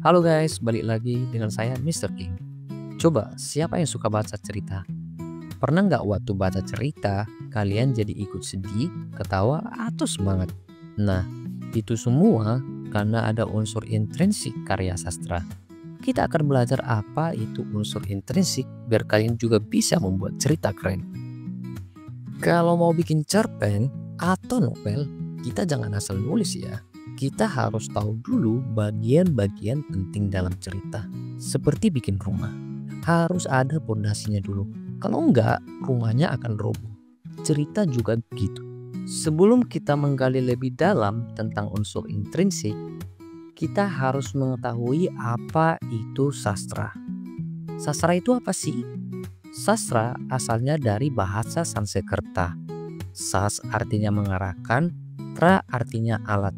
Halo guys, balik lagi dengan saya Mr. King. Coba, siapa yang suka baca cerita? Pernah nggak waktu baca cerita, kalian jadi ikut sedih, ketawa, atau semangat? Nah, itu semua karena ada unsur intrinsik karya sastra. Kita akan belajar apa itu unsur intrinsik biar kalian juga bisa membuat cerita keren. Kalau mau bikin cerpen atau novel, kita jangan asal nulis ya. Kita harus tahu dulu bagian-bagian penting dalam cerita. Seperti bikin rumah, harus ada pondasinya dulu. Kalau enggak, rumahnya akan roboh. Cerita juga begitu. Sebelum kita menggali lebih dalam tentang unsur intrinsik, kita harus mengetahui apa itu sastra. Sastra itu apa sih? Sastra asalnya dari bahasa Sanskerta. Sas artinya mengarahkan, tra artinya alat.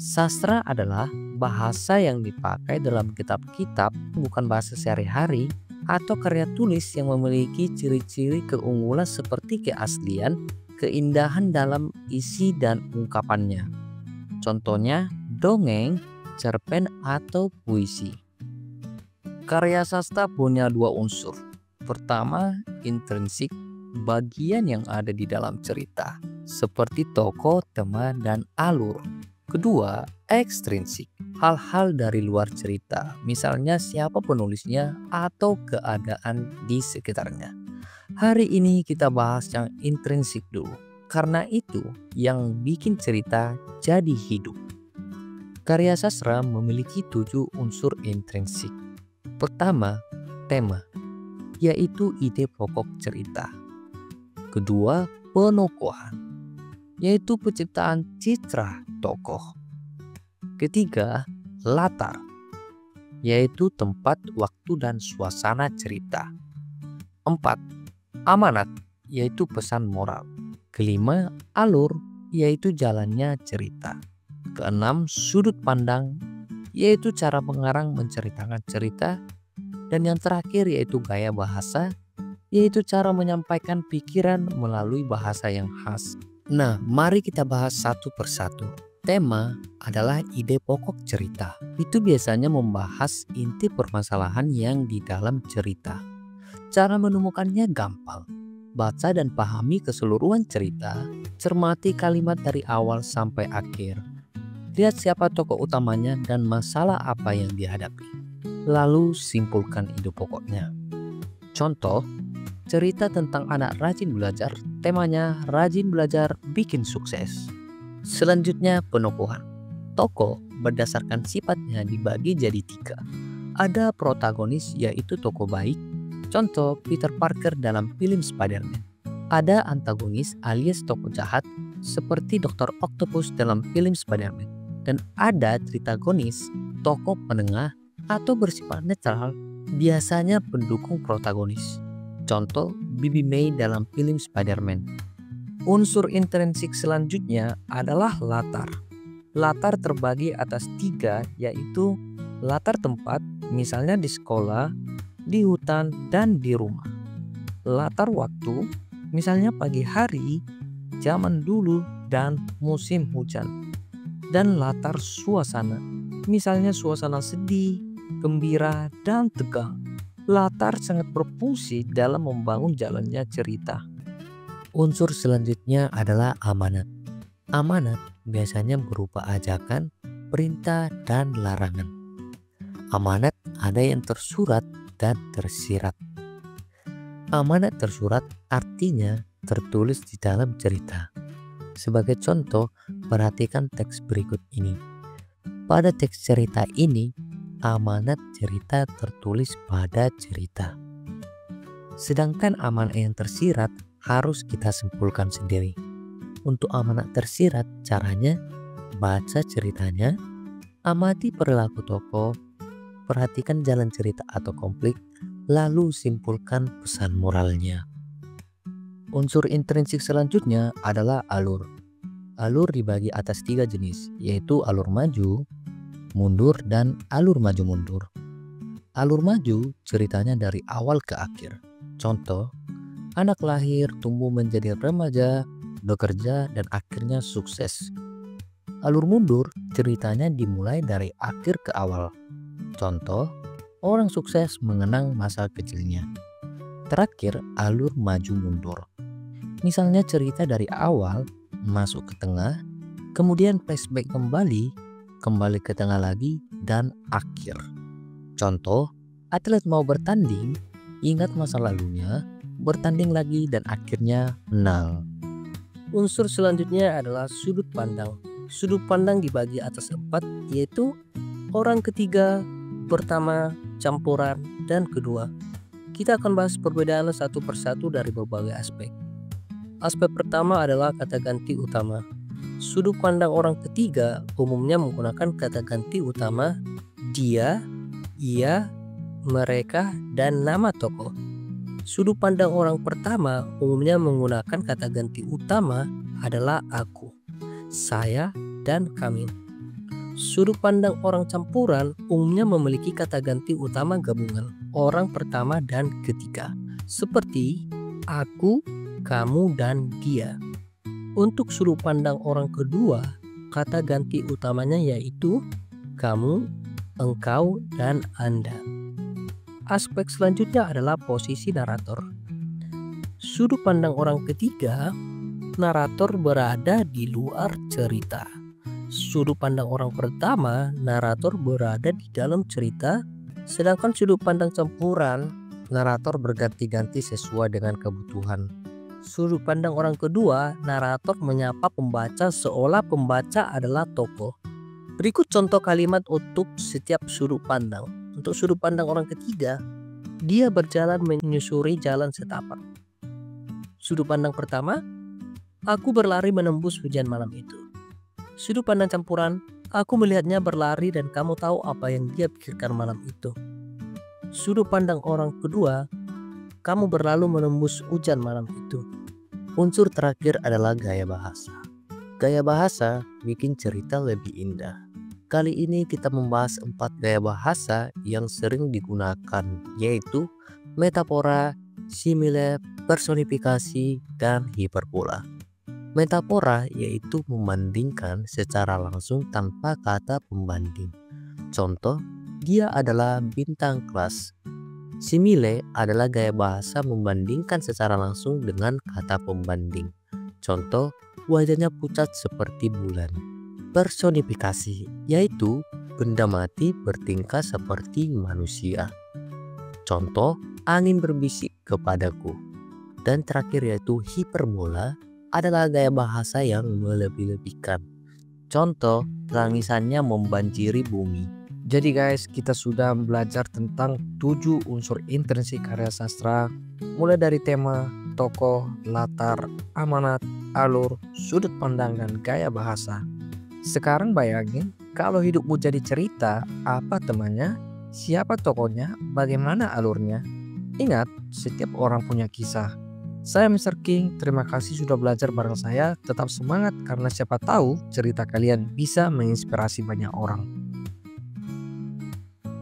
Sastra adalah bahasa yang dipakai dalam kitab-kitab, bukan bahasa sehari-hari atau karya tulis yang memiliki ciri-ciri keunggulan seperti keaslian, keindahan dalam isi dan ungkapannya. Contohnya dongeng, cerpen, atau puisi. Karya sastra punya dua unsur. Pertama, intrinsik, bagian yang ada di dalam cerita, seperti tokoh, tema, dan alur. Kedua, ekstrinsik, hal-hal dari luar cerita, misalnya siapa penulisnya atau keadaan di sekitarnya. Hari ini kita bahas yang intrinsik dulu, karena itu yang bikin cerita jadi hidup. Karya sastra memiliki 7 unsur intrinsik. Pertama, tema, yaitu ide pokok cerita. Kedua, penokohan, yaitu penciptaan citra tokoh. Ketiga, latar, yaitu tempat, waktu, dan suasana cerita. 4. Amanat, yaitu pesan moral. Kelima, alur, yaitu jalannya cerita. Keenam, sudut pandang, yaitu cara pengarang menceritakan cerita. Dan yang terakhir yaitu gaya bahasa, yaitu cara menyampaikan pikiran melalui bahasa yang khas. Nah, mari kita bahas satu persatu. Tema adalah ide pokok cerita. Itu biasanya membahas inti permasalahan yang di dalam cerita. Cara menemukannya gampang. Baca dan pahami keseluruhan cerita, cermati kalimat dari awal sampai akhir. Lihat siapa tokoh utamanya dan masalah apa yang dihadapi. Lalu simpulkan ide pokoknya. Contoh, cerita tentang anak rajin belajar, temanya rajin belajar bikin sukses. Selanjutnya penokohan. Tokoh berdasarkan sifatnya dibagi jadi 3. Ada protagonis yaitu tokoh baik, contoh Peter Parker dalam film Spider-Man. Ada antagonis alias tokoh jahat seperti Dr. Octopus dalam film Spider-Man. Dan ada tritagonis, tokoh penengah atau bersifat netral, biasanya pendukung protagonis. Contoh Bibi May dalam film Spider-Man. Unsur intrinsik selanjutnya adalah latar. Latar terbagi atas 3, yaitu latar tempat, misalnya di sekolah, di hutan, dan di rumah. Latar waktu, misalnya pagi hari, zaman dulu, dan musim hujan. Dan latar suasana, misalnya suasana sedih, gembira, dan tegang. Latar sangat berfungsi dalam membangun jalannya cerita. Unsur selanjutnya adalah amanat. Amanat biasanya berupa ajakan, perintah, dan larangan. Amanat ada yang tersurat dan tersirat. Amanat tersurat artinya tertulis di dalam cerita. Sebagai contoh, perhatikan teks berikut ini. Pada teks cerita ini, amanat cerita tertulis pada cerita. Sedangkan amanat yang tersirat harus kita simpulkan sendiri. Untuk amanat tersirat, caranya baca ceritanya, amati perilaku tokoh, perhatikan jalan cerita atau konflik, lalu simpulkan pesan moralnya. Unsur intrinsik selanjutnya adalah alur. Alur dibagi atas 3 jenis, yaitu alur maju, mundur, dan alur maju mundur. Alur maju ceritanya dari awal ke akhir. Contoh, anak lahir, tumbuh menjadi remaja, bekerja, dan akhirnya sukses. Alur mundur ceritanya dimulai dari akhir ke awal. Contoh, orang sukses mengenang masa kecilnya. Terakhir, alur maju mundur. Misalnya cerita dari awal, masuk ke tengah, kemudian flashback kembali, kembali ke tengah lagi, dan akhir. Contoh, atlet mau bertanding, ingat masa lalunya, bertanding lagi dan akhirnya menang. Unsur selanjutnya adalah sudut pandang. Sudut pandang dibagi atas 4, yaitu orang ketiga, pertama, campuran, dan kedua. Kita akan bahas perbedaan satu persatu dari berbagai aspek. Aspek pertama adalah kata ganti utama. Sudut pandang orang ketiga umumnya menggunakan kata ganti utama dia, ia, mereka, dan nama tokoh. Sudut pandang orang pertama umumnya menggunakan kata ganti utama adalah aku, saya, dan kami. Sudut pandang orang campuran umumnya memiliki kata ganti utama gabungan orang pertama dan ketiga, seperti aku, kamu, dan dia. Untuk sudut pandang orang kedua, kata ganti utamanya yaitu kamu, engkau, dan Anda. Aspek selanjutnya adalah posisi narator. Sudut pandang orang ketiga, narator berada di luar cerita. Sudut pandang orang pertama, narator berada di dalam cerita, sedangkan sudut pandang campuran, narator berganti-ganti sesuai dengan kebutuhan. Sudut pandang orang kedua, narator menyapa pembaca seolah pembaca adalah tokoh. Berikut contoh kalimat untuk setiap sudut pandang. Untuk sudut pandang orang ketiga, dia berjalan menyusuri jalan setapak. Sudut pandang pertama, aku berlari menembus hujan malam itu. Sudut pandang campuran, aku melihatnya berlari dan kamu tahu apa yang dia pikirkan malam itu. Sudut pandang orang kedua, kamu berlalu menembus hujan malam itu. Unsur terakhir adalah gaya bahasa. Gaya bahasa bikin cerita lebih indah. Kali ini kita membahas 4 gaya bahasa yang sering digunakan, yaitu metafora, simile, personifikasi, dan hiperbola. Metafora yaitu membandingkan secara langsung tanpa kata pembanding. Contoh, dia adalah bintang kelas. Simile adalah gaya bahasa membandingkan secara langsung dengan kata pembanding. Contoh, wajahnya pucat seperti bulan. Personifikasi yaitu benda mati bertingkah seperti manusia. Contoh, angin berbisik kepadaku. Dan terakhir yaitu hiperbola adalah gaya bahasa yang melebih-lebihkan. Contoh, tangisannya membanjiri bumi. Jadi guys, kita sudah belajar tentang 7 unsur intrinsik karya sastra, mulai dari tema, tokoh, latar, amanat, alur, sudut pandang, dan gaya bahasa. Sekarang bayangin, kalau hidupmu jadi cerita, apa temannya, siapa tokohnya, bagaimana alurnya. Ingat, setiap orang punya kisah. Saya Mr. King, terima kasih sudah belajar bareng saya. Tetap semangat karena siapa tahu cerita kalian bisa menginspirasi banyak orang.